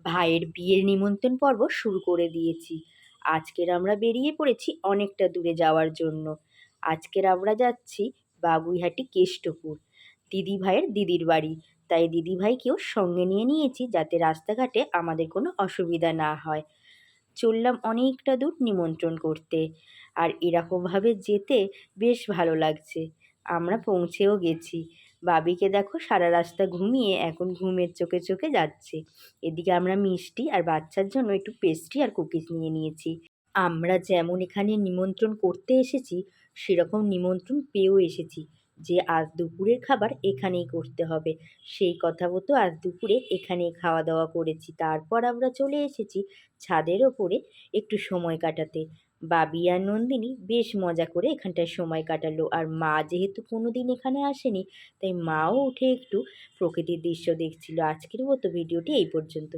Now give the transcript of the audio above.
ভাইয়ের বিয়ের নিমন্ত্রণ পর্ব শুরু করে দিয়েছি। আজকের আমরা বেরিয়ে পড়েছি অনেকটা দূরে যাওয়ার জন্য। আজকের আমরা যাচ্ছি বাগুইহাটি কেষ্টপুর, দিদিভাইয়ের দিদির বাড়ি। তাই দিদিভাইকেও সঙ্গে নিয়ে নিয়েছি যাতে রাস্তাঘাটে আমাদের কোনো অসুবিধা না হয়। চললাম অনেকটা দূর নিমন্ত্রণ করতে, আর এরকমভাবে যেতে বেশ ভালো লাগছে। আমরা পৌঁছেও গেছি। বাবিকে দেখো সারা রাস্তা ঘুমিয়ে এখন ঘুমের চোখে চোখে যাচ্ছে। এদিকে আমরা মিষ্টি আর বাচ্চার জন্য একটু পেস্ট্রি আর কুকিজ নিয়ে নিয়েছি। আমরা যেমন এখানে নিমন্ত্রণ করতে এসেছি সেরকম নিমন্ত্রণ পেয়েও এসেছি যে আজ দুপুরের খাবার এখানেই করতে হবে। সেই কথা মতো আজ দুপুরে এখানেই খাওয়া দাওয়া করেছি। তারপর আমরা চলে এসেছি ছাদের ওপরে একটু সময় কাটাতে। বাবি আর নন্দিনী বেশ মজা করে এখানটায় সময় কাটালো, আর মা যেহেতু কোনো দিন এখানে আসেনি তাই মাও উঠে একটু প্রকৃতির দৃশ্য দেখছিল। আজকের মতো ভিডিওটি এই পর্যন্ত।